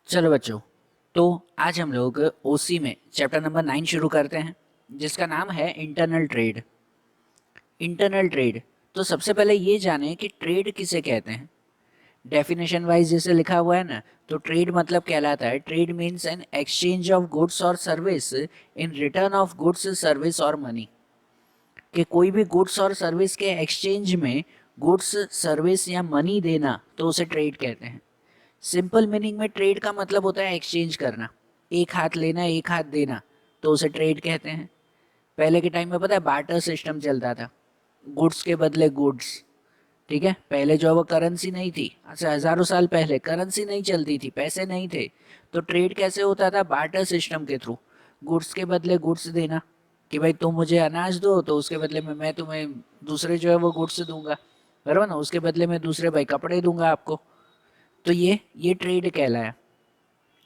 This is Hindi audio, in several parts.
चलो बच्चों, तो आज हम लोग ओसी में चैप्टर नंबर 9 शुरू करते हैं, जिसका नाम है इंटरनल ट्रेड। इंटरनल ट्रेड, तो सबसे पहले ये जाने कि ट्रेड किसे कहते हैं। डेफिनेशन वाइज जैसे लिखा हुआ है ना, तो ट्रेड मतलब कहलाता है, trade means an exchange of goods और service in return of goods service और मनी। कि कोई भी गुड्स और सर्विस के एक्सचेंज में गुड्स सर्विस या मनी देना, तो उसे ट्रेड कहते हैं। सिंपल मीनिंग में ट्रेड का मतलब होता है एक्सचेंज करना, एक हाथ लेना एक हाथ देना, तो उसे ट्रेड कहते हैं। पहले के टाइम में पता है बार्टर सिस्टम चलता था, गुड्स के बदले गुड्स। ठीक है, पहले जो है वो करेंसी नहीं थी, अच्छा हजारों साल पहले करेंसी नहीं चलती थी, पैसे नहीं थे, तो ट्रेड कैसे होता था, बार्टर सिस्टम के थ्रू। गुड्स के बदले गुड्स देना, कि भाई तुम मुझे अनाज दो तो उसके बदले में मैं तुम्हें दूसरे जो है वो गुड्स दूंगा, बराबर ना, उसके बदले में दूसरे भाई कपड़े दूंगा आपको। तो ये ट्रेड कहलाया।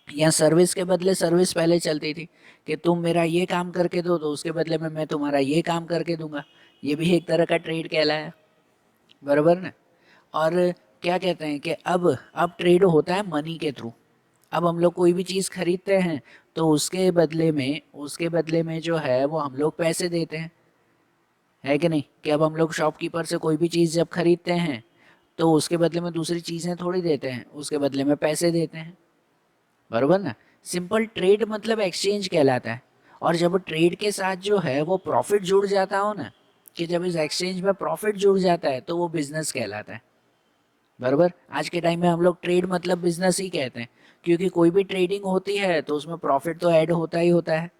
या सर्विस के बदले सर्विस पहले चलती थी, कि तुम मेरा ये काम करके दो तो उसके बदले में मैं तुम्हारा ये काम करके दूंगा, ये भी एक तरह का ट्रेड कहलाया, बराबर ना। और क्या कहते हैं कि अब ट्रेड होता है मनी के थ्रू। अब हम लोग कोई भी चीज़ खरीदते हैं तो उसके बदले में जो है वो हम लोग पैसे देते हैं, है कि नहीं। कि अब हम लोग शॉपकीपर से कोई भी चीज़ जब खरीदते हैं तो उसके बदले में दूसरी चीज़ें थोड़ी देते हैं, उसके बदले में पैसे देते हैं, बरोबर ना। सिंपल ट्रेड मतलब एक्सचेंज कहलाता है। और जब ट्रेड के साथ जो है वो प्रॉफिट जुड़ जाता हो ना, कि जब इस एक्सचेंज में प्रॉफिट जुड़ जाता है तो वो बिजनेस कहलाता है, बरोबर। आज के टाइम में हम लोग ट्रेड मतलब बिजनेस ही कहते हैं, क्योंकि कोई भी ट्रेडिंग होती है तो उसमें प्रॉफिट तो ऐड होता ही होता है।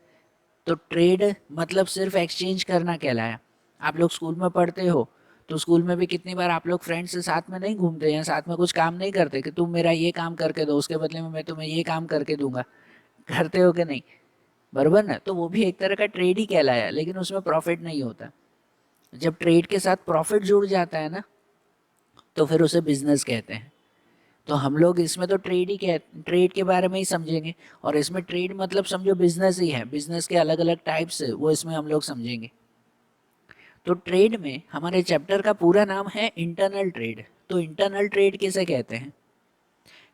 तो ट्रेड मतलब सिर्फ एक्सचेंज करना कहलाया। आप लोग स्कूल में पढ़ते हो, तो स्कूल में भी कितनी बार आप लोग फ्रेंड्स से साथ में नहीं घूमते या साथ में कुछ काम नहीं करते, कि तुम मेरा ये काम करके दो उसके बदले में मैं तुम्हें ये काम करके दूंगा, करते हो कि नहीं, बरोबर ना। तो वो भी एक तरह का ट्रेड ही कहलाया, लेकिन उसमें प्रॉफिट नहीं होता। जब ट्रेड के साथ प्रॉफिट जुड़ जाता है ना, तो फिर उसे बिजनेस कहते हैं। तो हम लोग इसमें तो ट्रेड के बारे में ही समझेंगे, और इसमें ट्रेड मतलब समझो बिजनेस ही है, बिजनेस के अलग अलग टाइप्स वो इसमें हम लोग समझेंगे। तो ट्रेड में हमारे चैप्टर का पूरा नाम है इंटरनल ट्रेड। तो इंटरनल ट्रेड किसे कहते हैं,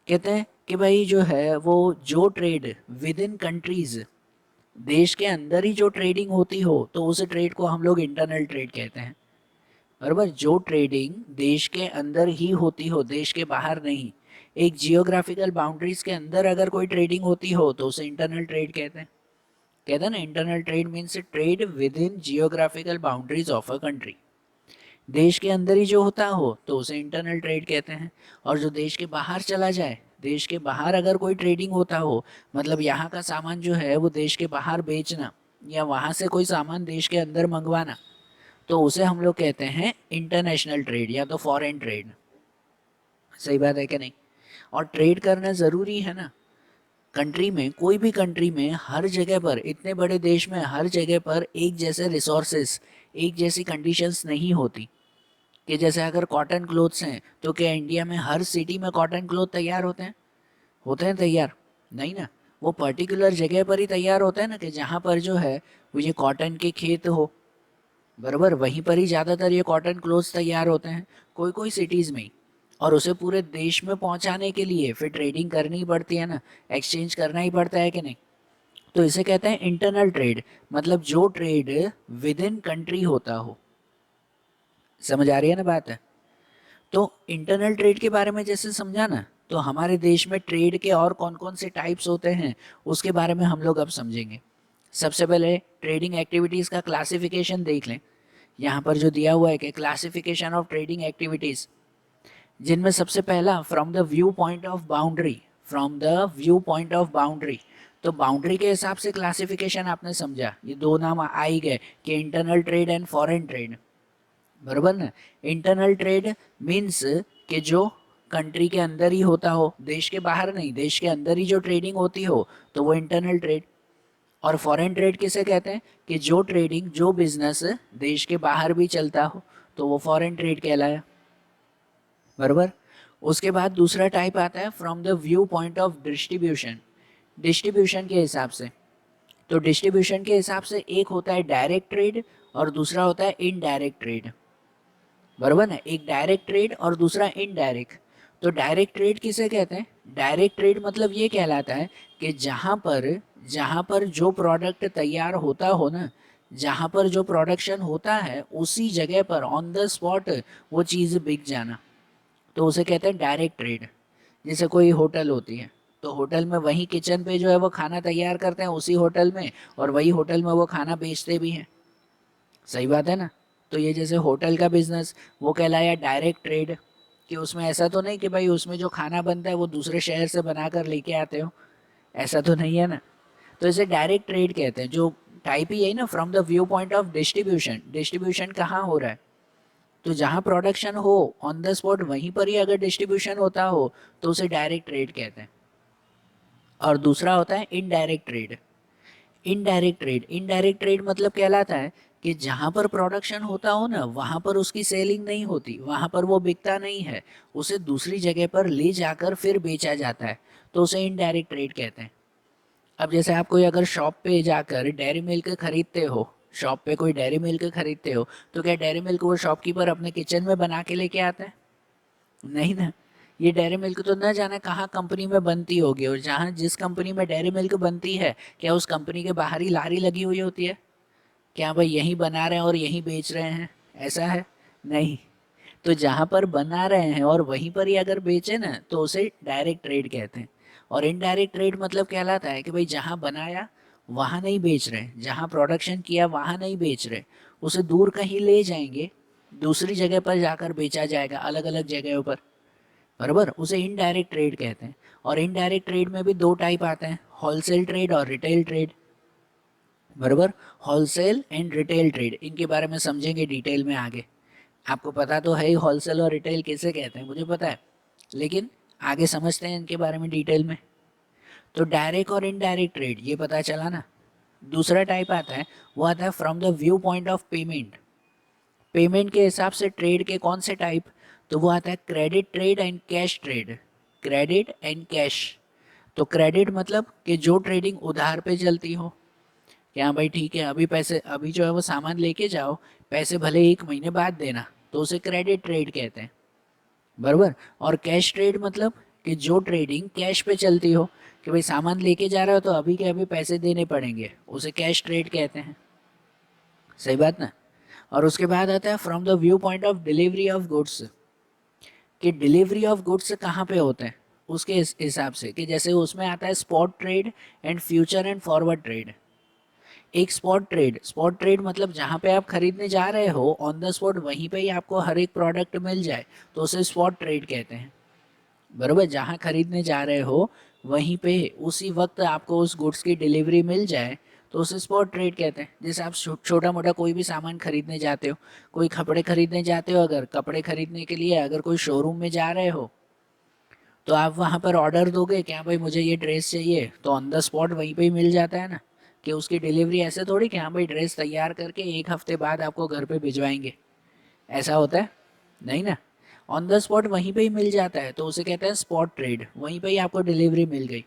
कहते हैं कि भाई जो है वो जो ट्रेड विद इन कंट्रीज, देश के अंदर ही जो ट्रेडिंग होती हो तो उस ट्रेड को हम लोग इंटरनल ट्रेड कहते हैं, बराबर। जो ट्रेडिंग देश के अंदर ही होती हो, देश के बाहर नहीं, एक जियोग्राफिकल बाउंड्रीज के अंदर अगर कोई ट्रेडिंग होती हो तो उसे इंटरनल ट्रेड कहते हैं। कहते हैं ना, internal trade means trade with in geographical boundaries of a country. देश के अंदर ही जो होता हो तो उसे इंटरनल ट्रेड कहते हैं। और जो देश के बाहर चला जाए, देश के बाहर अगर कोई ट्रेडिंग होता हो, मतलब यहाँ का सामान जो है वो देश के बाहर बेचना, या वहाँ से कोई सामान देश के अंदर मंगवाना, तो उसे हम लोग कहते हैं इंटरनेशनल ट्रेड या तो फॉरेन ट्रेड। सही बात है कि नहीं। और ट्रेड करना ज़रूरी है ना। कंट्री में, कोई भी कंट्री में, हर जगह पर, इतने बड़े देश में हर जगह पर एक जैसे रिसोर्सेस, एक जैसी कंडीशंस नहीं होती। कि जैसे अगर कॉटन क्लोथ्स हैं तो क्या इंडिया में हर सिटी में कॉटन क्लोथ तैयार होते हैं तैयार, नहीं ना। वो पर्टिकुलर जगह पर ही तैयार होता है ना, कि जहाँ पर जो है वो ये कॉटन के खेत हो, बराबर, वहीं पर ही ज़्यादातर ये कॉटन क्लोथ्स तैयार होते हैं, कोई कोई सिटीज़ में ही। और उसे पूरे देश में पहुंचाने के लिए फिर ट्रेडिंग करनी ही पड़ती है ना, एक्सचेंज करना ही पड़ता है कि नहीं। तो इसे कहते हैं इंटरनल ट्रेड, मतलब जो ट्रेड विद इन कंट्री होता हो। समझ आ रही है ना बात है। तो इंटरनल ट्रेड के बारे में जैसे समझा ना, तो हमारे देश में ट्रेड के और कौन कौन से टाइप्स होते हैं उसके बारे में हम लोग अब समझेंगे। सबसे पहले ट्रेडिंग एक्टिविटीज़ का क्लासिफिकेशन देख लें। यहाँ पर जो दिया हुआ है कि क्लासिफिकेशन ऑफ ट्रेडिंग एक्टिविटीज़, जिनमें सबसे पहला from the view point of boundary, from the view point of boundary. तो बाउंड्री के हिसाब से क्लासिफिकेशन आपने समझा, ये दो नाम आ ही गए, कि internal trade and foreign trade, बरोबर ना। इंटरनल ट्रेड मीन्स कि जो कंट्री के अंदर ही होता हो, देश के बाहर नहीं, देश के अंदर ही जो ट्रेडिंग होती हो तो वो इंटरनल ट्रेड। और फॉरेन ट्रेड किसे कहते हैं, कि जो ट्रेडिंग, जो बिजनेस देश के बाहर भी चलता हो तो वो फॉरेन ट्रेड कहलाया, बरोबर। उसके बाद दूसरा टाइप आता है from the view point of distribution, distribution के हिसाब से। तो डिस्ट्रीब्यूशन के हिसाब से एक होता है डायरेक्ट ट्रेड और दूसरा होता है इनडायरेक्ट ट्रेड, बरोबर ना। एक डायरेक्ट ट्रेड और दूसरा इनडायरेक्ट। तो डायरेक्ट ट्रेड किसे कहते हैं? डायरेक्ट ट्रेड मतलब ये कहलाता है कि जहाँ पर जो प्रोडक्ट तैयार होता हो ना, जहाँ पर जो प्रोडक्शन होता है उसी जगह पर ऑन द स्पॉट वो चीज़ बिक जाना, तो उसे कहते हैं डायरेक्ट ट्रेड। जैसे कोई होटल होती है, तो होटल में वही किचन पे जो है वो खाना तैयार करते हैं उसी होटल में, और वही होटल में वो खाना बेचते भी हैं। सही बात है ना? तो ये जैसे होटल का बिजनेस, वो कहलाया डायरेक्ट ट्रेड, कि उसमें ऐसा तो नहीं कि भाई उसमें जो खाना बनता है वो दूसरे शहर से बनाकर लेके आते हो, ऐसा तो नहीं है ना। तो इसे डायरेक्ट ट्रेड कहते हैं। जो टाइप ही है ना, from the view point of distribution, distribution कहाँ हो रहा है? तो जहाँ प्रोडक्शन हो ऑन द स्पॉट वहीं पर ही अगर डिस्ट्रीब्यूशन होता हो तो उसे डायरेक्ट ट्रेड कहते हैं। और दूसरा होता है इनडायरेक्ट ट्रेड। इनडायरेक्ट ट्रेड मतलब कहलाता है कि जहाँ पर प्रोडक्शन होता हो ना वहाँ पर उसकी सेलिंग नहीं होती, वहाँ पर वो बिकता नहीं है, उसे दूसरी जगह पर ले जाकर फिर बेचा जाता है, तो उसे इनडायरेक्ट ट्रेड कहते हैं। अब जैसे आप कोई अगर शॉप पे जाकर डेयरी मिल्क खरीदते हो, शॉप पे कोई डेयरी मिल्क खरीदते हो, तो क्या डेयरी मिल्क वो शॉपकीपर अपने किचन में बना के लेके आता है? नहीं ना। ये डेयरी मिल्क तो न जाने कहाँ कंपनी में बनती होगी, और जहाँ जिस कंपनी में डेयरी मिल्क बनती है, क्या उस कंपनी के बाहर ही लारी लगी हुई होती है? क्या भाई यहीं बना रहे हैं और यहीं बेच रहे हैं, ऐसा है? नहीं। तो जहाँ पर बना रहे हैं और वहीं पर ही अगर बेचे ना तो उसे डायरेक्ट ट्रेड कहते हैं। और इनडायरेक्ट ट्रेड मतलब कहलाता है कि भाई जहाँ बनाया वहाँ नहीं बेच रहे, जहाँ प्रोडक्शन किया वहाँ नहीं बेच रहे, उसे दूर कहीं ले जाएंगे, दूसरी जगह पर जाकर बेचा जाएगा, अलग अलग जगहों पर। बराबर, उसे इनडायरेक्ट ट्रेड कहते हैं। और इनडायरेक्ट ट्रेड में भी दो टाइप आते हैं, होलसेल ट्रेड और रिटेल ट्रेड। बराबर, होलसेल एंड रिटेल ट्रेड, इनके बारे में समझेंगे डिटेल में आगे। आपको पता तो है ही होलसेल और रिटेल किसे कहते हैं, मुझे पता है, लेकिन आगे समझते हैं इनके बारे में डिटेल में। तो डायरेक्ट और इनडायरेक्ट ट्रेड ये पता चला ना। दूसरा टाइप आता है, वो आता है from the view point of payment. Payment के हिसाब से ट्रेड के कौन से टाइप? तो वो आता है credit trade and cash trade. Credit and cash. तो क्रेडिट मतलब कि जो ट्रेडिंग उधार पे चलती हो, कि हाँ भाई ठीक है अभी पैसे, अभी जो है वो सामान लेके जाओ, पैसे भले 1 महीने बाद देना, तो उसे क्रेडिट ट्रेड कहते हैं। बराबर। और कैश ट्रेड मतलब कि जो ट्रेडिंग कैश पे चलती हो, कि भाई सामान लेके जा रहे हो तो अभी के अभी पैसे देने पड़ेंगे, उसे कैश ट्रेड कहते हैं। सही बात ना? और उसके बाद आता है from the view point of delivery of goods, कि डिलीवरी ऑफ गुड्स कहाँ पे होते हैं, उसके हिसाब से, कि जैसे उसमें आता है spot trade and future and forward trade. एक स्पॉट ट्रेड मतलब जहाँ पे आप खरीदने जा रहे हो ऑन द स्पॉट वहीं पे ही आपको हर एक प्रोडक्ट मिल जाए, तो उसे स्पॉट ट्रेड कहते हैं। बरोबर, जहाँ खरीदने जा रहे हो वहीं पे उसी वक्त आपको उस गुड्स की डिलीवरी मिल जाए, तो उसे स्पॉट ट्रेड कहते हैं। जैसे आप छोटा मोटा कोई भी सामान खरीदने जाते हो, कोई कपड़े खरीदने जाते हो, अगर कपड़े खरीदने के लिए अगर कोई शोरूम में जा रहे हो, तो आप वहाँ पर ऑर्डर दोगे क्या भाई मुझे ये ड्रेस चाहिए, तो ऑन द स्पॉट वहीं पे ही मिल जाता है ना। कि उसकी डिलीवरी ऐसे थोड़ी कि हाँ भाई ड्रेस तैयार करके 1 हफ्ते बाद आपको घर पे भिजवाएंगे, ऐसा होता है? नहीं ना। ऑन द स्पॉट वहीं पे ही मिल जाता है, तो उसे कहते हैं स्पॉट ट्रेड, वहीं पे ही आपको डिलीवरी मिल गई।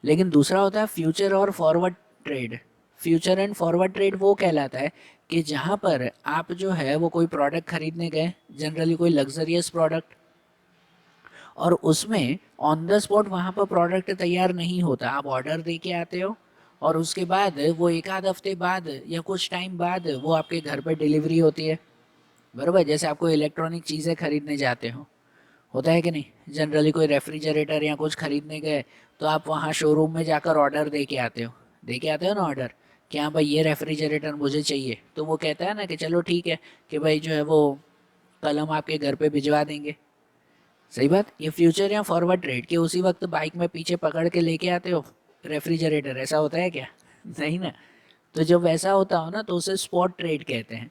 लेकिन दूसरा होता है फ्यूचर और forward trade. Future and forward trade वो कहलाता है कि जहाँ पर आप जो है वो कोई प्रोडक्ट खरीदने गए, जनरली कोई लग्जरियस प्रोडक्ट, और उसमें ऑन द स्पॉट वहाँ पर प्रोडक्ट तैयार नहीं होता, आप ऑर्डर दे के आते हो और उसके बाद वो 1 आध हफ्ते बाद या कुछ टाइम बाद वो आपके घर पर डिलीवरी होती है। बराबर, जैसे आपको इलेक्ट्रॉनिक चीज़ें खरीदने जाते हो, होता है कि नहीं? जनरली कोई रेफ्रिजरेटर या कुछ खरीदने गए, तो आप वहाँ शोरूम में जाकर ऑर्डर दे के आते हो ना ऑर्डर, कि हाँ भाई ये रेफ्रिजरेटर मुझे चाहिए, तो वो कहता है ना कि चलो ठीक है, कि भाई जो है वो कल हम आपके घर पे भिजवा देंगे। सही बात। ये फ्यूचर या फॉरवर्ड ट्रेड के उसी वक्त बाइक में पीछे पकड़ के लेके आते हो रेफ्रिजरेटर, ऐसा होता है क्या? नहीं ना। तो जब वैसा होता हो ना तो उसे स्पॉट ट्रेड कहते हैं,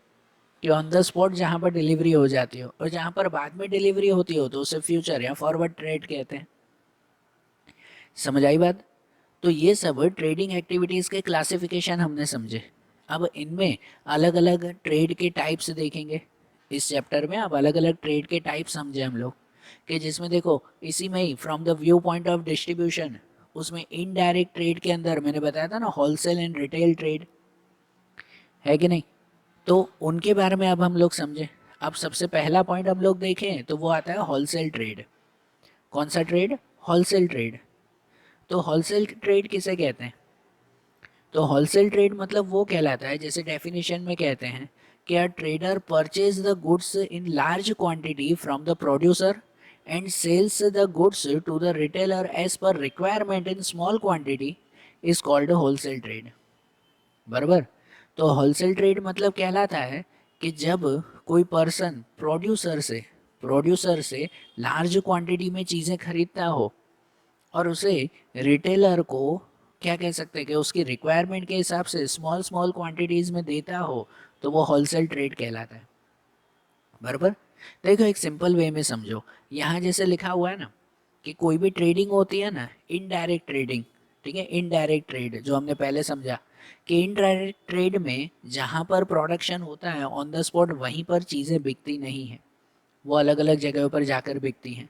कि ऑन द स्पॉट जहाँ पर डिलीवरी हो जाती हो, और जहाँ पर बाद में डिलीवरी होती हो तो उसे फ्यूचर या फॉरवर्ड ट्रेड कहते हैं। समझ आई बात? तो ये सब ट्रेडिंग एक्टिविटीज़ के क्लासिफिकेशन हमने समझे। अब इनमें अलग अलग ट्रेड के टाइप्स देखेंगे। इस चैप्टर में अब अलग अलग ट्रेड के टाइप समझे हम लोग, कि जिसमें देखो इसी में ही from the view point of distribution, उसमें इनडायरेक्ट ट्रेड के अंदर मैंने बताया था ना होलसेल एंड रिटेल ट्रेड, है कि नहीं? तो उनके बारे में अब हम लोग समझें। अब सबसे पहला पॉइंट हम लोग देखें तो वो आता है होलसेल ट्रेड। कौन सा ट्रेड? Wholesale trade. तो होलसेल ट्रेड किसे कहते हैं? तो होलसेल ट्रेड मतलब वो कहलाता है, जैसे डेफिनेशन में कहते हैं कि a trader purchase the goods in large quantity from the producer and sells the goods to the retailer as per requirement in small quantity is called wholesale trade. बराबर। तो होलसेल ट्रेड मतलब कहलाता है कि जब कोई पर्सन प्रोड्यूसर से लार्ज क्वांटिटी में चीज़ें खरीदता हो और उसे रिटेलर को क्या कह सकते हैं कि उसकी रिक्वायरमेंट के हिसाब से स्मॉल स्मॉल क्वांटिटीज़ में देता हो, तो वो होलसेल ट्रेड कहलाता है। बराबर। देखो एक सिंपल वे में समझो, यहाँ जैसे लिखा हुआ है ना कि कोई भी ट्रेडिंग होती है ना, इनडायरेक्ट ट्रेडिंग, ठीक है, इनडायरेक्ट ट्रेड जो हमने पहले समझा कि इनडायरेक्ट ट्रेड में जहाँ पर प्रोडक्शन होता है ऑन द स्पॉट, वहीं पर चीज़ें बिकती नहीं हैं, वो अलग अलग जगहों पर जाकर बिकती हैं।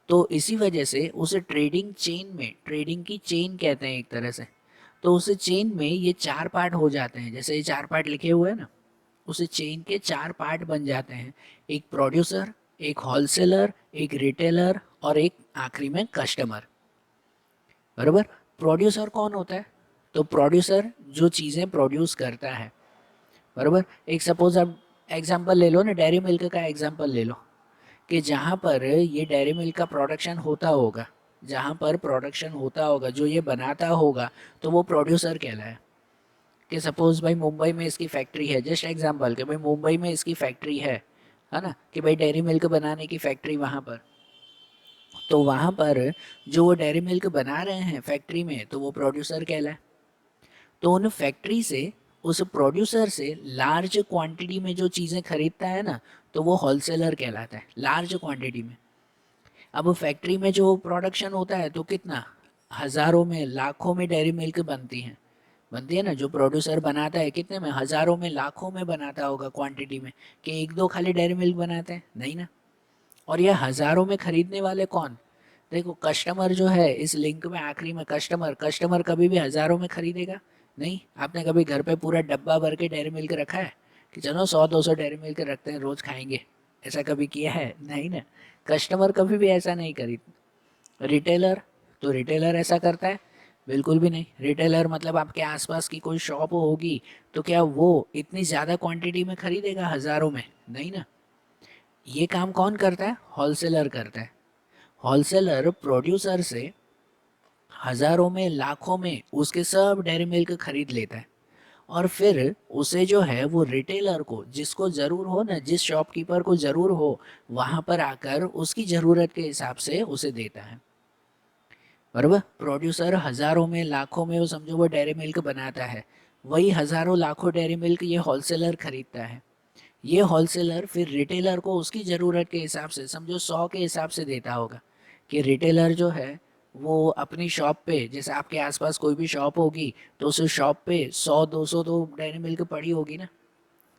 तो इसी वजह से उसे ट्रेडिंग चेन में, ट्रेडिंग की चेन कहते हैं एक तरह से। तो उस चेन में ये 4 पार्ट हो जाते हैं, जैसे ये 4 पार्ट लिखे हुए हैं ना, उस चेन के 4 पार्ट बन जाते हैं, एक प्रोड्यूसर, एक होलसेलर, एक रिटेलर और एक आखिरी में कस्टमर। बराबर। प्रोड्यूसर कौन होता है? तो प्रोड्यूसर जो चीज़ें प्रोड्यूस करता है। बराबर। एक सपोज आप एग्जांपल ले लो ना, डेयरी मिल्क का एग्जांपल ले लो कि जहाँ पर ये डेयरी मिल्क का प्रोडक्शन होता होगा, जहाँ पर प्रोडक्शन होता होगा, जो ये बनाता होगा, तो वो प्रोड्यूसर कहलाए। कि सपोज भाई मुंबई में इसकी फैक्ट्री है, जस्ट एग्जांपल कि भाई मुंबई में इसकी फैक्ट्री है ना, कि भाई डेयरी मिल्क बनाने की फैक्ट्री वहाँ पर, तो वहाँ पर जो वो डेयरी मिल्क बना रहे हैं फैक्ट्री में, तो वो प्रोड्यूसर कहलाए। तो उन फैक्ट्री से, उस प्रोड्यूसर से लार्ज क्वांटिटी में जो चीज़ें खरीदता है ना, तो वो होलसेलर कहलाता है, लार्ज क्वांटिटी में। अब फैक्ट्री में जो प्रोडक्शन होता है तो कितना, हज़ारों में लाखों में डेयरी मिल्क बनती है ना, जो प्रोड्यूसर बनाता है कितने में, हज़ारों में लाखों में बनाता होगा क्वांटिटी में, कि एक दो खाली डेयरी मिल्क बनाते हैं, नहीं ना। और ये हज़ारों में खरीदने वाले कौन? देखो कस्टमर जो है इस लिंक में आखिरी में, कस्टमर कभी भी हज़ारों में खरीदेगा नहीं। आपने कभी घर पे पूरा डब्बा भर के डेयरी मिल्क रखा है कि चलो 100-200 डेयरी मिल्क रखते हैं, रोज़ खाएंगे, ऐसा कभी किया है? नहीं ना। कस्टमर कभी भी ऐसा नहीं खरीद। रिटेलर, तो रिटेलर ऐसा करता है? बिल्कुल भी नहीं। रिटेलर मतलब आपके आसपास की कोई शॉप होगी, तो क्या वो इतनी ज़्यादा क्वांटिटी में खरीदेगा हज़ारों में? नहीं ना। ये काम कौन करता है? होलसेलर करता है। होलसेलर प्रोड्यूसर से हज़ारों में लाखों में उसके सब डेयरी मिल्क खरीद लेता है और फिर उसे जो है वो रिटेलर को, जिसको ज़रूर हो ना, जिस शॉपकीपर को ज़रूर हो, वहाँ पर आकर उसकी ज़रूरत के हिसाब से उसे देता है। बराबर। प्रोड्यूसर हज़ारों में लाखों में, वो समझो वो डेयरी मिल्क बनाता है, वही हज़ारों लाखों डेयरी मिल्क ये होलसेलर खरीदता है। ये होलसेलर फिर रिटेलर को उसकी ज़रूरत के हिसाब से, समझो 100 के हिसाब से देता होगा, कि रिटेलर जो है वो अपनी शॉप पे, जैसे आपके आसपास कोई भी शॉप होगी तो उस शॉप पे 100-200 तो डेयरी मिल्क पड़ी होगी ना।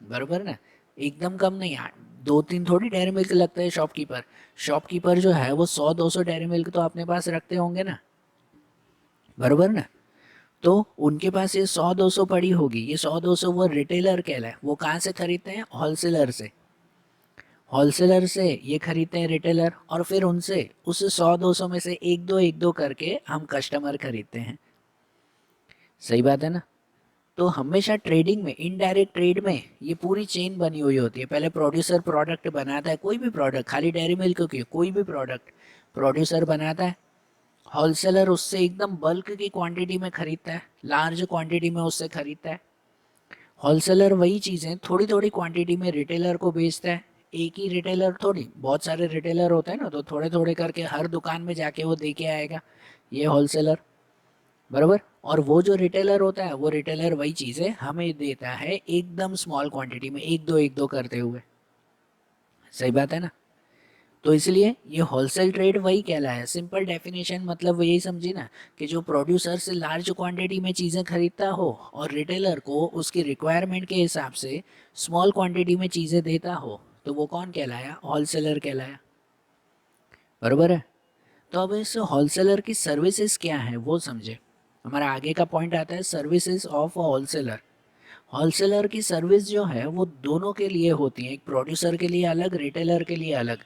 बराबर ना। एकदम कम नहीं, 2-3 थोड़ी डेयरी मिल्क लगता है शॉपकीपर। शॉपकीपर जो है वो 100-200 डेयरी मिल्क तो अपने पास रखते होंगे ना। बराबर ना। तो उनके पास ये 100-200 पड़ी होगी, ये 100-200 वो रिटेलर कहलाए। वो कहाँ से खरीदते हैं? होलसेलर से। होलसेलर से ये खरीदते हैं रिटेलर, और फिर उनसे उस 100-200 में से एक दो करके हम कस्टमर खरीदते हैं। सही बात है ना। तो हमेशा ट्रेडिंग में, इनडायरेक्ट ट्रेड में, ये पूरी चेन बनी हुई होती है। पहले प्रोड्यूसर प्रोडक्ट बनाता है, कोई भी प्रोडक्ट, खाली डेयरी मिल्क की, कोई भी प्रोडक्ट प्रोड्यूसर बनाता है। होलसेलर उससे एकदम बल्क की क्वांटिटी में खरीदता है, लार्ज क्वांटिटी में उससे खरीदता है। होलसेलर वही चीज़ें थोड़ी थोड़ी क्वांटिटी में रिटेलर को बेचता है। एक ही रिटेलर थोड़ी, बहुत सारे रिटेलर होते हैं ना, तो थोड़े थोड़े करके हर दुकान में जाके वो दे के आएगा, ये होलसेलर। बराबर। और वो जो रिटेलर होता है, वो रिटेलर वही चीज़ें हमें देता है एकदम स्मॉल क्वांटिटी में, एक दो करते हुए। सही बात है ना। तो इसलिए ये होलसेल ट्रेड वही कहलाया। सिंपल डेफिनेशन मतलब वो यही समझी ना, कि जो प्रोड्यूसर से लार्ज क्वांटिटी में चीज़ें खरीदता हो और रिटेलर को उसकी रिक्वायरमेंट के हिसाब से स्मॉल क्वांटिटी में चीज़ें देता हो, तो वो कौन कहलाया? होलसेलर कहलाया। बराबर है। तो अब इस होलसेलर की सर्विसेज क्या है वो समझे। हमारा आगे का पॉइंट आता है सर्विसेज ऑफ होलसेलर। होलसेलर की सर्विस जो है वो दोनों के लिए होती है, एक प्रोड्यूसर के लिए अलग, रिटेलर के लिए अलग।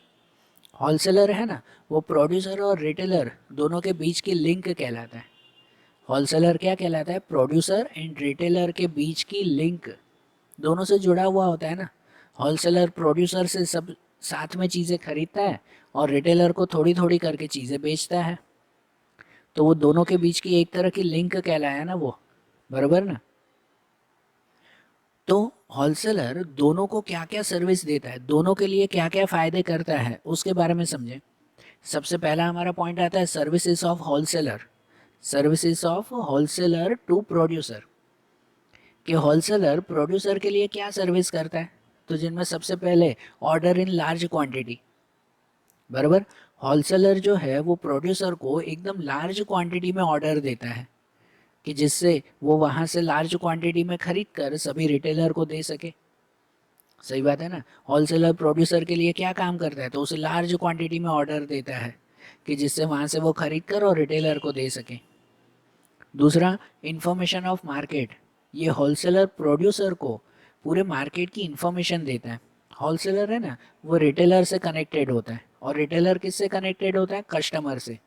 होलसेलर है ना, वो प्रोड्यूसर और रिटेलर दोनों के बीच की लिंक कहलाता है। होलसेलर क्या कहलाता है? प्रोड्यूसर एंड रिटेलर के बीच की लिंक, दोनों से जुड़ा हुआ होता है ना। होलसेलर प्रोड्यूसर से सब साथ में चीज़ें खरीदता है और रिटेलर को थोड़ी थोड़ी करके चीज़ें बेचता है, तो वो दोनों के बीच की एक तरह की लिंक कहलाया ना वो, बराबर ना। तो होलसेलर दोनों को क्या क्या सर्विस देता है, दोनों के लिए क्या क्या फ़ायदे करता है, उसके बारे में समझें। सबसे पहला हमारा पॉइंट आता है services of wholesaler. Services of wholesaler to producer, कि होलसेलर प्रोड्यूसर के लिए क्या सर्विस करता है, तो जिनमें सबसे पहले ऑर्डर इन लार्ज क्वांटिटी, बराबर। होलसेलर जो है वो प्रोड्यूसर को एकदम लार्ज क्वांटिटी में ऑर्डर देता है, कि जिससे वो वहाँ से लार्ज क्वांटिटी में खरीद कर सभी रिटेलर को दे सके। सही बात है ना। होलसेलर प्रोड्यूसर के लिए क्या काम करता है, तो उसे लार्ज क्वांटिटी में ऑर्डर देता है कि जिससे वहाँ से वो खरीद कर और रिटेलर को दे सके। दूसरा, इंफॉर्मेशन ऑफ मार्केट, ये होलसेलर प्रोड्यूसर को पूरे मार्केट की इंफॉर्मेशन देता है। होलसेलर है ना, वो रिटेलर से कनेक्टेड होता है, और रिटेलर किससे कनेक्टेड होता है? कस्टमर से।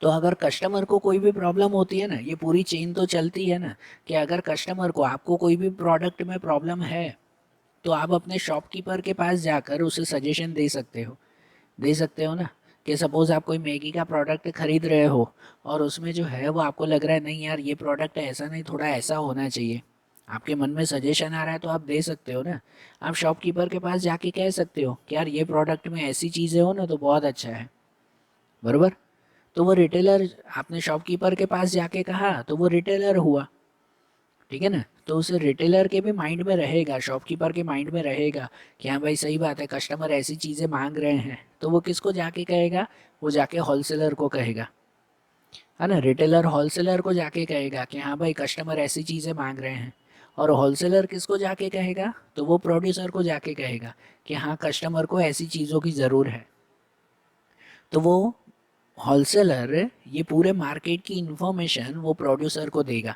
तो अगर कस्टमर को कोई भी प्रॉब्लम होती है ना, ये पूरी चेन तो चलती है ना, कि अगर कस्टमर को, आपको कोई भी प्रोडक्ट में प्रॉब्लम है तो आप अपने शॉपकीपर के पास जाकर उसे सजेशन दे सकते हो, दे सकते हो ना। कि सपोज़ आप कोई मैगी का प्रोडक्ट खरीद रहे हो और उसमें जो है वो आपको लग रहा है नहीं यार ये प्रोडक्ट ऐसा नहीं, थोड़ा ऐसा होना चाहिए, आपके मन में सजेशन आ रहा है, तो आप दे सकते हो ना। आप शॉपकीपर के पास जाके कह सकते हो कि यार ये प्रोडक्ट में ऐसी चीज़ें हो ना तो बहुत अच्छा है, बराबर। तो वो रिटेलर, आपने शॉपकीपर के पास जाके कहा तो वो रिटेलर हुआ, ठीक है ना। तो उसे रिटेलर के भी माइंड में रहेगा, शॉपकीपर के माइंड में रहेगा कि हाँ भाई सही बात है, कस्टमर ऐसी चीज़ें मांग रहे हैं, तो वो किसको जाके कहेगा? वो जाके होलसेलर को कहेगा, है ना। रिटेलर होलसेलर को जाके कहेगा कि हाँ भाई कस्टमर ऐसी चीज़ें मांग रहे हैं, और होलसेलर किसको जाके कहेगा? तो वो प्रोड्यूसर को जाके कहेगा कि हाँ कस्टमर को ऐसी चीज़ों की ज़रूर है। तो वो होलसेलर ये पूरे मार्केट की इंफॉर्मेशन वो प्रोड्यूसर को देगा,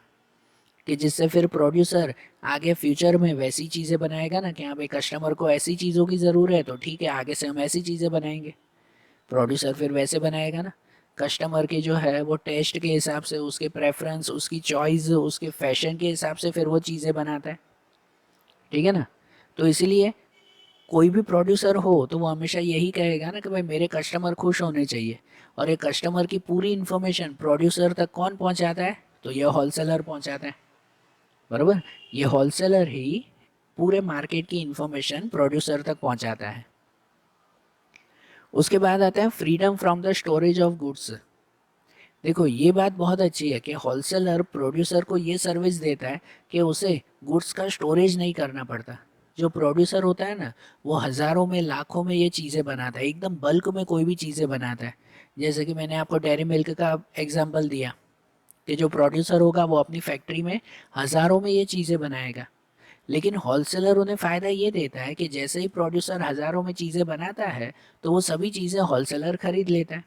कि जिससे फिर प्रोड्यूसर आगे फ्यूचर में वैसी चीज़ें बनाएगा ना, कि हाँ भाई कस्टमर को ऐसी चीज़ों की ज़रूरत है तो ठीक है आगे से हम ऐसी चीज़ें बनाएंगे। प्रोड्यूसर फिर वैसे बनाएगा ना, कस्टमर के जो है वो टेस्ट के हिसाब से, उसके प्रेफरेंस, उसकी चॉइस, उसके फैशन के हिसाब से फिर वो चीज़ें बनाता है, ठीक है ना। तो इसीलिए कोई भी प्रोड्यूसर हो तो वो हमेशा यही कहेगा ना कि भाई मेरे कस्टमर खुश होने चाहिए, और एक कस्टमर की पूरी इन्फॉर्मेशन प्रोड्यूसर तक कौन पहुंचाता है? तो ये होलसेलर पहुंचाता है, बराबर। ये होलसेलर ही पूरे मार्केट की इंफॉर्मेशन प्रोड्यूसर तक पहुंचाता है। उसके बाद आता है freedom from the storage of goods. देखो ये बात बहुत अच्छी है कि होलसेलर प्रोड्यूसर को ये सर्विस देता है कि उसे गुड्स का स्टोरेज नहीं करना पड़ता। जो प्रोड्यूसर होता है ना, वो हज़ारों में लाखों में ये चीज़ें बनाता है, एकदम बल्क में कोई भी चीज़ें बनाता है। जैसे कि मैंने आपको डेयरी मिल्क का एग्जांपल दिया, कि जो प्रोड्यूसर होगा वो अपनी फैक्ट्री में हज़ारों में ये चीज़ें बनाएगा, लेकिन होलसेलर उन्हें फ़ायदा ये देता है कि जैसे ही प्रोड्यूसर हज़ारों में चीज़ें बनाता है तो वो सभी चीज़ें होलसेलर खरीद लेता है,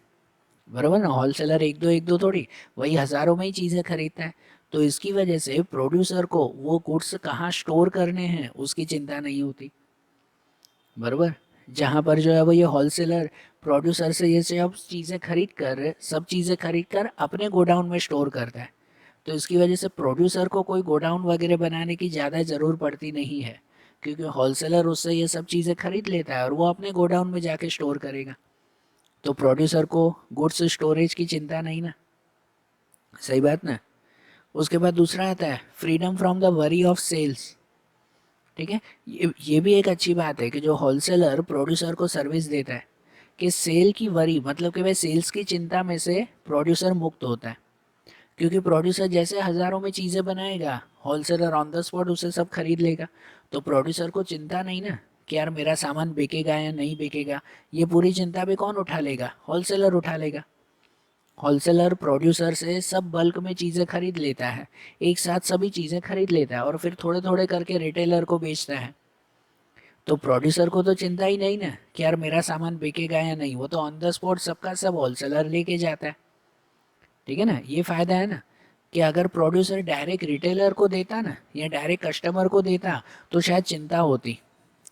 बराबर ना। होलसेलर एक दो थोड़ी, वही हज़ारों में ही चीज़ें खरीदता है। तो इसकी वजह से प्रोड्यूसर को वो गुड्स कहाँ स्टोर करने हैं उसकी चिंता नहीं होती, बराबर। जहाँ पर जो है वो ये होलसेलर प्रोड्यूसर से ये सब चीज़ें खरीद कर अपने गोडाउन में स्टोर करता है। तो इसकी वजह से प्रोड्यूसर को कोई गोडाउन वगैरह बनाने की ज़्यादा ज़रूर पड़ती नहीं है, क्योंकि होलसेलर उससे ये सब चीज़ें खरीद लेता है और वो अपने गोडाउन में जाके स्टोर करेगा। तो प्रोड्यूसर को गुड्स स्टोरेज की चिंता नहीं ना, सही बात ना। उसके बाद दूसरा आता है freedom from the worry of sales, ठीक है। ये भी एक अच्छी बात है कि जो होलसेलर प्रोड्यूसर को सर्विस देता है, कि सेल की वरी, मतलब कि भाई सेल्स की चिंता में से प्रोड्यूसर मुक्त होता है। क्योंकि प्रोड्यूसर जैसे हज़ारों में चीज़ें बनाएगा, होलसेलर ऑन द स्पॉट उसे सब खरीद लेगा। तो प्रोड्यूसर को चिंता नहीं ना कि यार मेरा सामान बिकेगा या नहीं बिकेगा, ये पूरी चिंता भी कौन उठा लेगा? होलसेलर उठा लेगा। होलसेलर प्रोड्यूसर से सब बल्क में चीज़ें खरीद लेता है, एक साथ सभी चीज़ें खरीद लेता है और फिर थोड़े थोड़े करके रिटेलर को बेचता है। तो प्रोड्यूसर को तो चिंता ही नहीं ना कि यार मेरा सामान बिकेगा या नहीं, वो तो ऑन द स्पॉट सबका सब होलसेलर लेके जाता है, ठीक है ना। ये फ़ायदा है ना, कि अगर प्रोड्यूसर डायरेक्ट रिटेलर को देता ना या डायरेक्ट कस्टमर को देता तो शायद चिंता होती,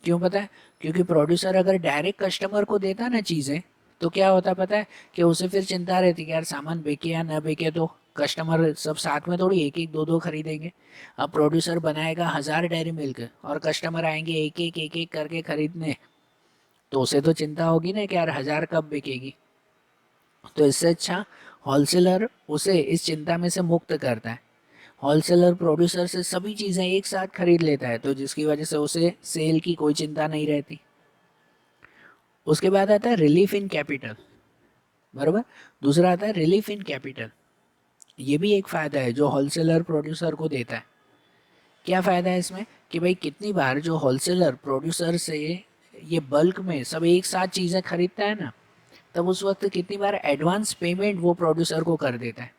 क्यों पता है? क्योंकि प्रोड्यूसर अगर डायरेक्ट कस्टमर को देता ना चीज़ें, तो क्या होता पता है कि उसे फिर चिंता रहती कि यार सामान बिके या ना बिके, तो कस्टमर सब साथ में थोड़ी एक एक दो दो खरीदेंगे। अब प्रोड्यूसर बनाएगा 1000 डेयरी मिल्क और कस्टमर आएंगे एक एक करके खरीदने, तो उसे तो चिंता होगी ना कि यार 1000 कब बिकेगी। तो इससे अच्छा होलसेलर उसे इस चिंता में से मुक्त करता है। होलसेलर प्रोड्यूसर से सभी चीज़ें एक साथ खरीद लेता है, तो जिसकी वजह से उसे सेल की कोई चिंता नहीं रहती। उसके बाद आता है रिलीफ इन कैपिटल, बराबर। दूसरा आता है रिलीफ इन कैपिटल। ये भी एक फ़ायदा है जो होलसेलर प्रोड्यूसर को देता है। क्या फ़ायदा है इसमें कि भाई कितनी बार जो होलसेलर प्रोड्यूसर से ये बल्क में सब एक साथ चीज़ें खरीदता है ना, तब उस वक्त कितनी बार एडवांस पेमेंट वो प्रोड्यूसर को कर देता है।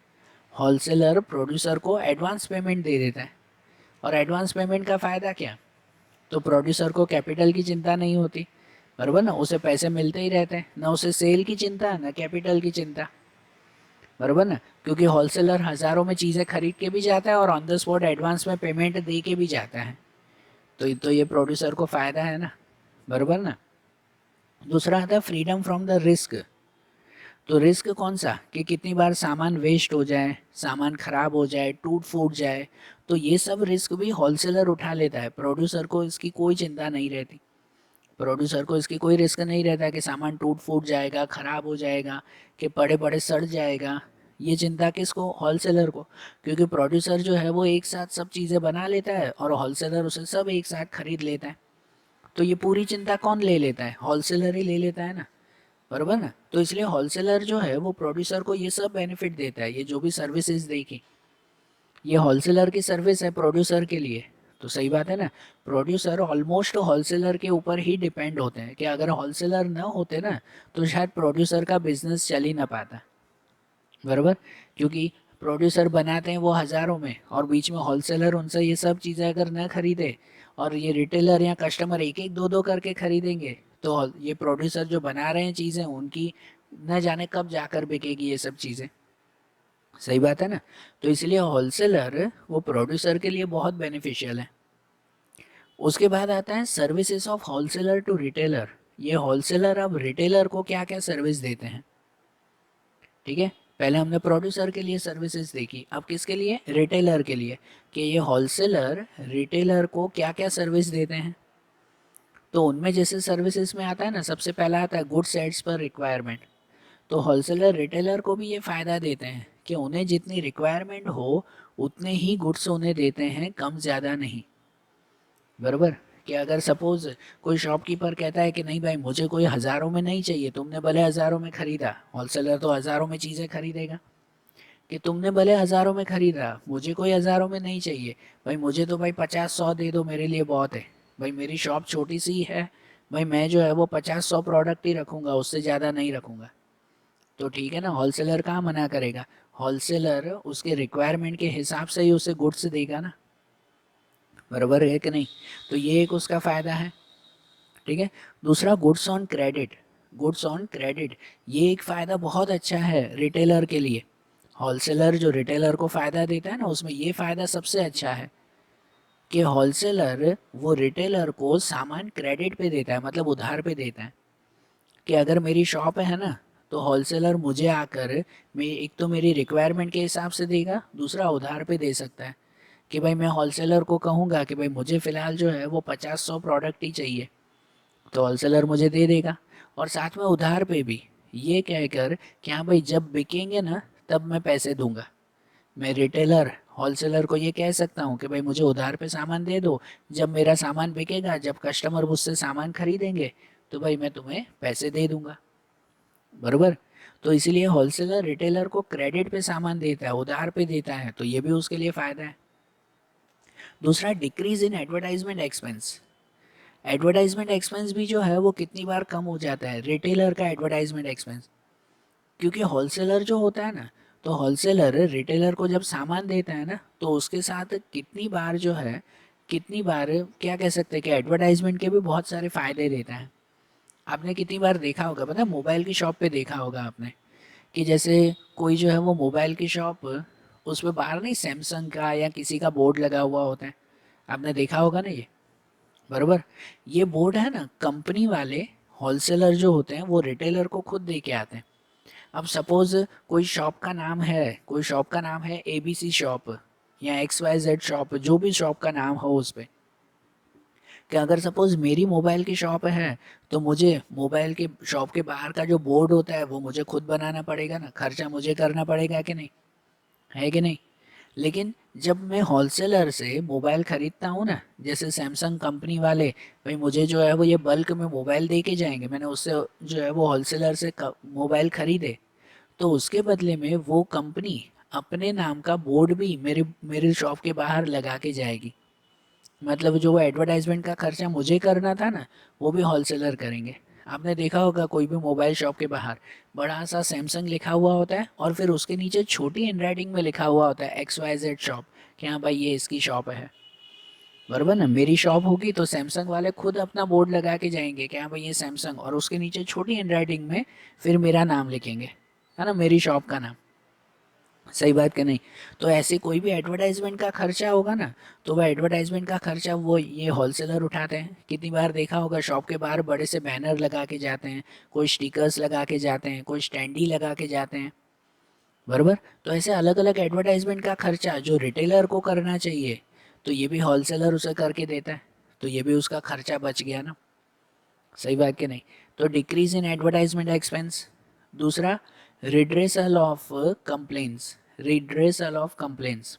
होलसेलर प्रोड्यूसर को एडवांस पेमेंट दे देता है। और एडवांस पेमेंट का फ़ायदा क्या? तो प्रोड्यूसर को कैपिटल की चिंता नहीं होती, बराबर ना, उसे पैसे मिलते ही रहते हैं, ना उसे सेल की चिंता ना कैपिटल की चिंता, बराबर ना। क्योंकि होलसेलर हज़ारों में चीज़ें खरीद के भी जाता है और ऑन द स्पॉट एडवांस में पेमेंट दे के भी जाता है। तो ये प्रोड्यूसर को फ़ायदा है ना, बराबर ना। दूसरा आता है फ्रीडम फ्रॉम द रिस्क। तो रिस्क कौन सा कि कितनी बार सामान वेस्ट हो जाए, सामान खराब हो जाए, टूट फूट जाए, तो ये सब रिस्क भी होलसेलर उठा लेता है। प्रोड्यूसर को इसकी कोई चिंता नहीं रहती। प्रोड्यूसर को इसकी कोई रिस्क नहीं रहता कि सामान टूट फूट जाएगा, खराब हो जाएगा, कि पड़े पड़े सड़ जाएगा। ये चिंता किसको? होलसेलर को। क्योंकि प्रोड्यूसर जो है वो एक साथ सब चीज़ें बना लेता है और होलसेलर उसे सब एक साथ खरीद लेता है। तो ये पूरी चिंता कौन ले लेता है? होलसेलर ही ले लेता है ना, बराबर ना। तो इसलिए होलसेलर जो है वो प्रोड्यूसर को ये सब बेनिफिट देता है। ये जो भी सर्विसेज देखी, ये होलसेलर की सर्विस है प्रोड्यूसर के लिए। तो सही बात है ना। प्रोड्यूसर ऑलमोस्ट होलसेलर के ऊपर ही डिपेंड होते हैं कि अगर होलसेलर ना होते ना, तो शायद प्रोड्यूसर का बिजनेस चल ही ना पाता, बराबर। क्योंकि प्रोड्यूसर बनाते हैं वो हज़ारों में और बीच में होलसेलर उनसे ये सब चीज़ें अगर ना खरीदे और ये रिटेलर या कस्टमर एक एक दो दो करके खरीदेंगे, तो ये प्रोड्यूसर जो बना रहे हैं चीज़ें उनकी न जाने कब जाकर बिकेगी ये सब चीज़ें। सही बात है ना। तो इसलिए होलसेलर वो प्रोड्यूसर के लिए बहुत बेनिफिशियल है। उसके बाद आता है services of wholesaler to retailer. ये होलसेलर अब रिटेलर को क्या क्या सर्विस देते हैं, ठीक है। पहले हमने प्रोड्यूसर के लिए सर्विसेज देखी, अब किसके लिए? रिटेलर के लिए, कि ये होलसेलर रिटेलर को क्या क्या सर्विस देते हैं। तो उनमें जैसे सर्विसेज में आता है ना, सबसे पहला आता है गुड्स एड्स पर रिक्वायरमेंट। तो होलसेलर रिटेलर को भी ये फ़ायदा देते हैं कि उन्हें जितनी रिक्वायरमेंट हो उतने ही गुड्स उन्हें देते हैं, कम ज़्यादा नहीं, बराबर। कि अगर सपोज कोई शॉपकीपर कहता है कि नहीं भाई मुझे कोई हज़ारों में नहीं चाहिए, तुमने भले हज़ारों में ख़रीदा, होलसेलर तो हज़ारों में चीज़ें खरीदेगा, कि तुमने भले हज़ारों में ख़रीदा, मुझे कोई हज़ारों में नहीं चाहिए भाई, मुझे तो भाई 50-100 दे दो, मेरे लिए बहुत है भाई, मेरी शॉप छोटी सी है भाई, मैं जो है वो 50-100 प्रोडक्ट ही रखूँगा, उससे ज़्यादा नहीं रखूँगा। तो ठीक है ना, होलसेलर कहाँ मना करेगा? होलसेलर उसके रिक्वायरमेंट के हिसाब से ही उसे गुड्स देगा ना, बराबर है कि नहीं। तो ये एक उसका फ़ायदा है, ठीक है। दूसरा goods on credit. Goods on credit ये एक फ़ायदा बहुत अच्छा है रिटेलर के लिए। होलसेलर जो रिटेलर को फ़ायदा देता है ना, उसमें ये फ़ायदा सबसे अच्छा है कि होलसेलर वो रिटेलर को सामान क्रेडिट पे देता है, मतलब उधार पे देता है। कि अगर मेरी शॉप है ना, तो होलसेलर मुझे आकर मैं एक तो मेरी रिक्वायरमेंट के हिसाब से देगा, दूसरा उधार पे दे सकता है। कि भाई मैं होलसेलर को कहूँगा कि भाई मुझे फ़िलहाल जो है वो 50-100 प्रोडक्ट ही चाहिए, तो होलसेलर मुझे दे देगा। और साथ में उधार पे भी ये कहकर कि हाँ भाई जब बिकेंगे ना तब मैं पैसे दूंगा। मैं रिटेलर होलसेलर को ये कह सकता हूँ कि भाई मुझे उधार पे सामान दे दो, जब मेरा सामान बिकेगा, जब कस्टमर मुझसे सामान खरीदेंगे, तो भाई मैं तुम्हें पैसे दे दूंगा, बराबर। तो इसीलिए होलसेलर रिटेलर को क्रेडिट पे सामान देता है, उधार पे देता है, तो ये भी उसके लिए फ़ायदा है। दूसरा decrease in advertisement expense. Advertisement expense भी जो है वो कितनी बार कम हो जाता है रिटेलर का एडवर्टाइजमेंट एक्सपेंस। क्योंकि होलसेलर जो होता है ना, तो होलसेलर रिटेलर को जब सामान देता है ना, तो उसके साथ कितनी बार जो है, कितनी बार क्या कह सकते हैं कि एडवर्टाइजमेंट के भी बहुत सारे फ़ायदे देता है। आपने कितनी बार देखा होगा पता है, मोबाइल की शॉप पे देखा होगा आपने, कि जैसे कोई जो है वो मोबाइल की शॉप, उस पे बाहर नहीं सैमसंग का या किसी का बोर्ड लगा हुआ होता है, आपने देखा होगा ना ये। बराबर। ये बोर्ड है ना, कंपनी वाले होलसेलर जो होते हैं वो रिटेलर को खुद दे के आते हैं। अब सपोज कोई शॉप का नाम है, कोई शॉप का नाम है ABC शॉप या XYZ शॉप, जो भी शॉप का नाम हो उस पे, कि अगर सपोज मेरी मोबाइल की शॉप है तो मुझे मोबाइल के शॉप के बाहर का जो बोर्ड होता है वो मुझे खुद बनाना पड़ेगा ना, खर्चा मुझे करना पड़ेगा कि नहीं, है कि नहीं। लेकिन जब मैं होलसेलर से मोबाइल ख़रीदता हूँ ना, जैसे सैमसंग कंपनी वाले, भाई मुझे जो है वो ये बल्क में मोबाइल दे के जाएंगे, मैंने उससे जो है वो होलसेलर से मोबाइल ख़रीदे, तो उसके बदले में वो कंपनी अपने नाम का बोर्ड भी मेरे मेरे शॉप के बाहर लगा के जाएगी। मतलब जो वो एडवर्टाइजमेंट का खर्चा मुझे करना था ना, वो भी होलसेलर करेंगे। आपने देखा होगा कोई भी मोबाइल शॉप के बाहर बड़ा सा सैमसंग लिखा हुआ होता है और फिर उसके नीचे छोटी हैंड राइटिंग में लिखा हुआ होता है XYZ शॉप, कि हाँ भाई ये इसकी शॉप है। बराबर ना, मेरी शॉप होगी तो सैमसंग वाले खुद अपना बोर्ड लगा के जाएंगे कि हाँ भाई ये सैमसंग, और उसके नीचे छोटी हैंड राइटिंग में फिर मेरा नाम लिखेंगे, है ना, मेरी शॉप का नाम। सही बात कि नहीं। तो ऐसे कोई भी एडवर्टाइजमेंट का खर्चा होगा ना, तो वह एडवर्टाइजमेंट का खर्चा वो ये होलसेलर उठाते हैं। कितनी बार देखा होगा शॉप के बाहर बड़े से बैनर लगा के जाते हैं, कोई स्टिकर्स लगा के जाते हैं, कोई स्टैंडी लगा के जाते हैं। बराबर। तो ऐसे अलग अलग एडवर्टाइजमेंट का खर्चा जो रिटेलर को करना चाहिए, तो ये भी होलसेलर उसे करके देता है, तो ये भी उसका खर्चा बच गया ना। सही बात कि नहीं। तो डिक्रीज इन एडवर्टाइजमेंट एक्सपेंस। दूसरा, redressal of complaints. Redressal of complaints,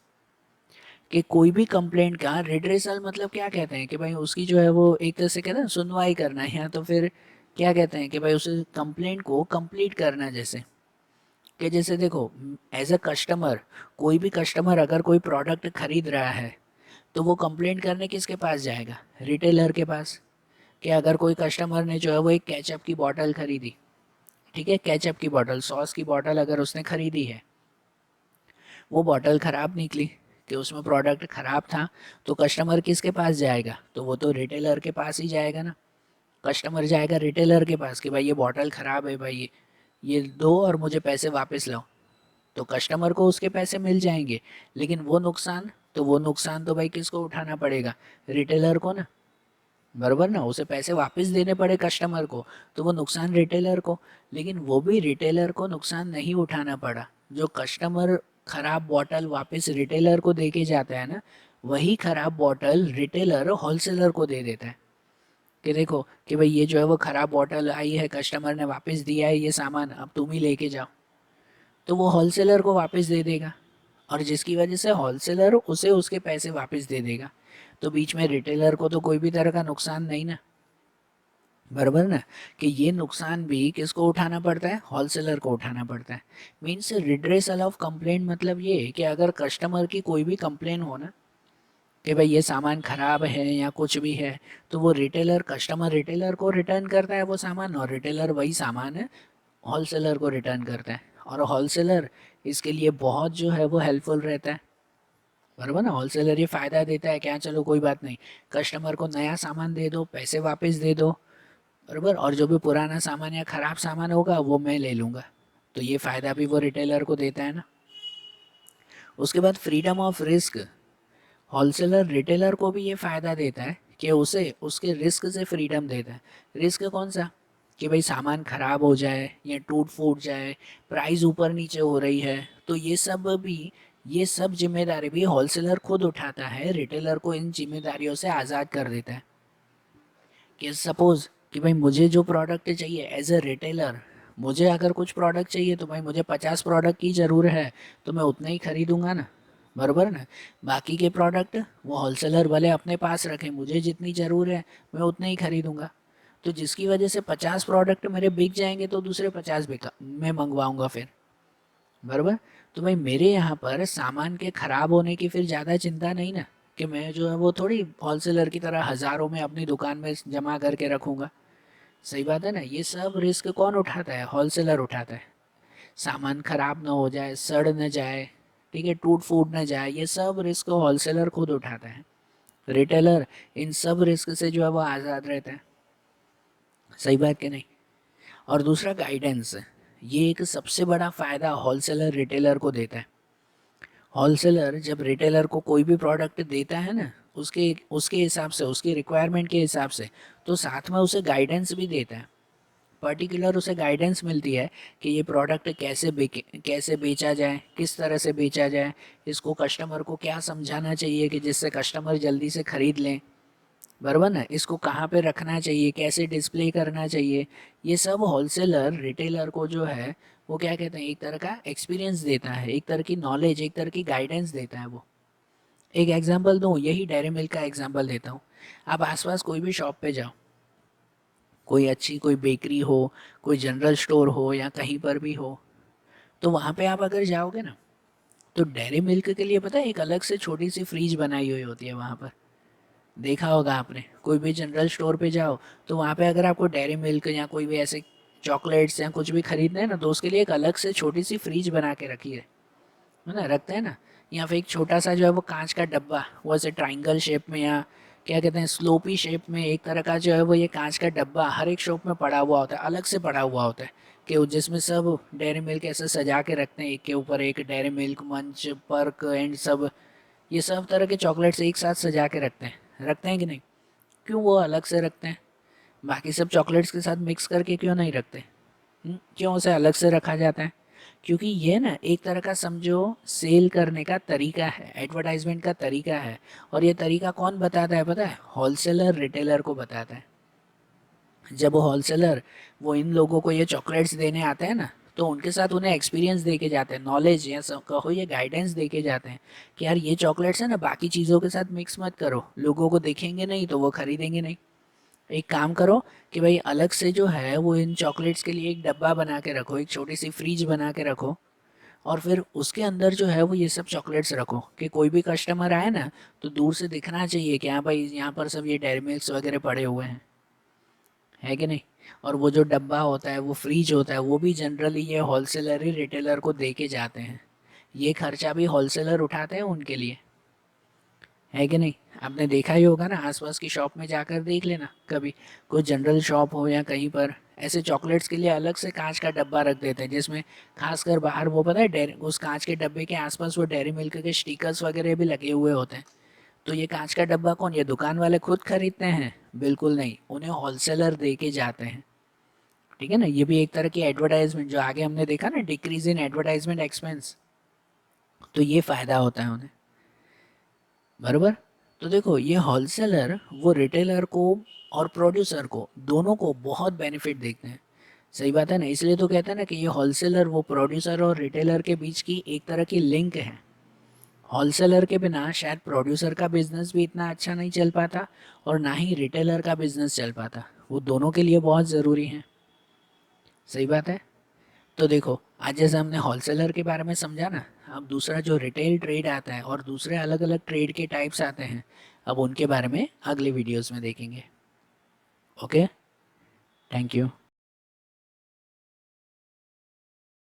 कि कोई भी कंप्लेंट का रिड्रेसल मतलब क्या कहते हैं कि भाई उसकी जो है वो एक तरह से कहते हैं सुनवाई करना है, या तो फिर क्या कहते हैं कि भाई उस कंप्लेंट को कंप्लीट करना। जैसे कि जैसे देखो, एज अ कस्टमर, कोई भी कस्टमर अगर कोई प्रोडक्ट खरीद रहा है तो वो कंप्लेंट करने किसके पास जाएगा, रिटेलर के पास। कि अगर कोई कस्टमर ने जो है वो एक केचप की बॉटल खरीदी, ठीक है, केचप की बॉटल, सॉस की बॉटल अगर उसने खरीदी है, वो बॉटल ख़राब निकली, कि उसमें प्रोडक्ट ख़राब था, तो कस्टमर किसके पास जाएगा, तो वो तो रिटेलर के पास ही जाएगा ना। कस्टमर जाएगा रिटेलर के पास कि भाई ये बॉटल ख़राब है, भाई ये दो और मुझे पैसे वापस लाओ। तो कस्टमर को उसके पैसे मिल जाएंगे, लेकिन वो नुकसान तो भाई किसको उठाना पड़ेगा, रिटेलर को ना। बराबर ना, उसे पैसे वापस देने पड़े कस्टमर को, तो वो नुकसान रिटेलर को। लेकिन वो भी रिटेलर को नुकसान नहीं उठाना पड़ा। जो कस्टमर खराब बॉटल वापस रिटेलर को दे के जाता है ना, वही खराब बॉटल रिटेलर होलसेलर को दे देता है कि देखो कि भाई ये जो है वो खराब बॉटल आई है, कस्टमर ने वापस दिया है ये सामान, अब तुम ही लेके जाओ। तो वो होलसेलर को वापस दे देगा, और जिसकी वजह से होलसेलर उसे उसके पैसे वापस दे देगा। तो बीच में रिटेलर को तो कोई भी तरह का नुकसान नहीं ना। बराबर ना, कि ये नुकसान भी किसको उठाना पड़ता है, होलसेलर को उठाना पड़ता है। मीन्स रिड्रेसल ऑफ कंप्लेंट मतलब ये है कि अगर कस्टमर की कोई भी कंप्लेन हो ना, कि भाई ये सामान खराब है या कुछ भी है, तो वो कस्टमर रिटेलर को रिटर्न करता है वो सामान, और रिटेलर वही सामान है होलसेलर को रिटर्न करता है। और होलसेलर इसके लिए बहुत जो है वो हेल्पफुल रहता है। बराबर ना, होलसेलर ये फ़ायदा देता है कि हाँ चलो कोई बात नहीं, कस्टमर को नया सामान दे दो, पैसे वापस दे दो। बराबर, और जो भी पुराना सामान या ख़राब सामान होगा वो मैं ले लूँगा। तो ये फ़ायदा भी वो रिटेलर को देता है ना। उसके बाद freedom of risk. Wholesaler retailer को भी ये फ़ायदा देता है कि उसे उसके रिस्क से फ्रीडम देता है। रिस्क कौन सा, कि भाई सामान ख़राब हो जाए या टूट फूट जाए, प्राइस ऊपर नीचे हो रही है, तो ये सब जिम्मेदारी भी होलसेलर खुद उठाता है, रिटेलर को इन जिम्मेदारियों से आज़ाद कर देता है। कि सपोज़ कि भाई मुझे जो प्रोडक्ट चाहिए एज अ रिटेलर, मुझे अगर कुछ प्रोडक्ट चाहिए तो भाई मुझे 50 प्रोडक्ट की ज़रूरत है, तो मैं उतना ही खरीदूंगा ना। बराबर ना। बाकी के प्रोडक्ट वो होलसेलर भले अपने पास रखें, मुझे जितनी ज़रूरत है मैं उतना ही खरीदूंगा। तो जिसकी वजह से 50 प्रोडक्ट मेरे बिक जाएंगे, तो दूसरे 50 बिका मैं मंगवाऊंगा फिर। बराबर। तो भाई मेरे यहाँ पर सामान के ख़राब होने की फिर ज़्यादा चिंता नहीं ना, कि मैं जो है वो थोड़ी होलसेलर की तरह हज़ारों में अपनी दुकान में जमा करके रखूँगा। सही बात है ना, ये सब रिस्क कौन उठाता है, होलसेलर उठाता है। सामान ख़राब ना हो जाए, सड़ न जाए, ठीक है, टूट फूट न जाए, ये सब रिस्क होलसेलर खुद उठाता है। रिटेलर इन सब रिस्क से जो है वो आज़ाद रहता है। सही बात कि नहीं। और दूसरा, गाइडेंस। ये एक सबसे बड़ा फ़ायदा होलसेलर रिटेलर को देता है। होलसेलर जब रिटेलर को कोई भी प्रोडक्ट देता है ना, उसके उसके हिसाब से, उसकी रिक्वायरमेंट के हिसाब से, तो साथ में उसे गाइडेंस भी देता है। पर्टिकुलर उसे गाइडेंस मिलती है कि ये प्रोडक्ट कैसे बेचा जाए, किस तरह से बेचा जाए, इसको कस्टमर को क्या समझाना चाहिए कि जिससे कस्टमर जल्दी से ख़रीद लें, बराबर ना, इसको कहाँ पे रखना चाहिए, कैसे डिस्प्ले करना चाहिए। ये सब होलसेलर रिटेलर को जो है वो क्या कहते हैं, एक तरह का एक्सपीरियंस देता है, एक तरह की नॉलेज, एक तरह की गाइडेंस देता है वो। एक एग्जांपल दूँ, यही डेयरी मिल्क का एग्जांपल देता हूँ। आप आसपास कोई भी शॉप पे जाओ, कोई अच्छी कोई बेकरी हो, कोई जनरल स्टोर हो या कहीं पर भी हो, तो वहाँ पे आप अगर जाओगे ना, तो डेयरी मिल्क के लिए पता है एक अलग से छोटी सी फ्रीज बनाई हुई होती है वहाँ पर। देखा होगा आपने, कोई भी जनरल स्टोर पे जाओ तो वहाँ पे अगर आपको डेयरी मिल्क या कोई भी ऐसे चॉकलेट्स या कुछ भी खरीदना है ना, तो उसके लिए एक अलग से छोटी सी फ्रीज बना के रखी है ना, रखते हैं ना। या फिर एक छोटा सा जो है वो कांच का डब्बा, वो ऐसे ट्राइंगल शेप में या क्या कहते हैं स्लोपी शेप में, एक तरह का जो है वो ये कांच का डब्बा हर एक शॉप में पड़ा हुआ होता है, अलग से पड़ा हुआ होता है, कि जिसमें सब डेयरी मिल्क ऐसे सजा के रखते हैं, एक के ऊपर एक, डेयरी मिल्क, मंच, पर्क एंड सब, ये सब तरह के चॉकलेट्स एक साथ सजा के रखते हैं कि नहीं? क्यों वो अलग से रखते हैं? बाकी सब चॉकलेट्स के साथ मिक्स करके क्यों नहीं रखते? क्यों उसे अलग से रखा जाता है? क्योंकि ये ना एक तरह का समझो सेल करने का तरीका है, एडवर्टाइजमेंट का तरीका है। और ये तरीका कौन बताता है पता है? होलसेलर रिटेलर को बताता है। जब वो होलसेलर वो इन लोगों को ये चॉकलेट्स देने आते हैं ना, तो उनके साथ उन्हें एक्सपीरियंस दे के जाते हैं, नॉलेज या कहो ये गाइडेंस दे के जाते हैं कि यार ये चॉकलेट्स है ना, बाकी चीज़ों के साथ मिक्स मत करो, लोगों को दिखेंगे नहीं तो वो खरीदेंगे नहीं। एक काम करो कि भाई अलग से जो है वो इन चॉकलेट्स के लिए एक डब्बा बना के रखो, एक छोटी सी फ्रिज बना के रखो, और फिर उसके अंदर जो है वो ये सब चॉकलेट्स रखो कि कोई भी कस्टमर आए ना तो दूर से दिखना चाहिए कि हाँ भाई यहाँ पर सब ये डेयरी मिल्क्स वगैरह पड़े हुए हैं, है कि नहीं? और वो जो डब्बा होता है, वो फ्रीज होता है, वो भी जनरली ये होलसेलर ही रिटेलर को दे के जाते हैं। ये खर्चा भी होलसेलर उठाते हैं उनके लिए, है कि नहीं? आपने देखा ही होगा ना, आसपास की शॉप में जाकर देख लेना कभी, कोई जनरल शॉप हो या कहीं पर, ऐसे चॉकलेट्स के लिए अलग से कांच का डब्बा रख देते हैं, जिसमें खासकर बाहर वो पता है डेयरी, उस कांच के डब्बे के आसपास वो डेयरी मिल्क के स्टिकर्स वगैरह भी लगे हुए होते हैं। तो ये कांच का डब्बा कौन, ये दुकान वाले खुद खरीदते हैं? बिल्कुल नहीं, उन्हें होलसेलर दे के जाते हैं। ठीक है ना, ये भी एक तरह की एडवर्टाइजमेंट, जो आगे हमने देखा ना, डिक्रीज इन एडवर्टाइजमेंट एक्सपेंस, तो ये फ़ायदा होता है उन्हें, बराबर। तो देखो ये होलसेलर वो रिटेलर को और प्रोड्यूसर को, दोनों को बहुत बेनिफिट देखते हैं। सही बात है ना, इसलिए तो कहते हैं ना कि ये होलसेलर वो प्रोड्यूसर और रिटेलर के बीच की एक तरह की लिंक है। होलसेलर के बिना शायद प्रोड्यूसर का बिजनेस भी इतना अच्छा नहीं चल पाता, और ना ही रिटेलर का बिजनेस चल पाता, वो दोनों के लिए बहुत ज़रूरी है। सही बात है। तो देखो आज जैसे हमने होलसेलर के बारे में समझा ना, अब दूसरा जो रिटेल ट्रेड आता है और दूसरे अलग अलग ट्रेड के टाइप्स आते हैं, अब उनके बारे में अगले वीडियोस में देखेंगे। Okay, thank you.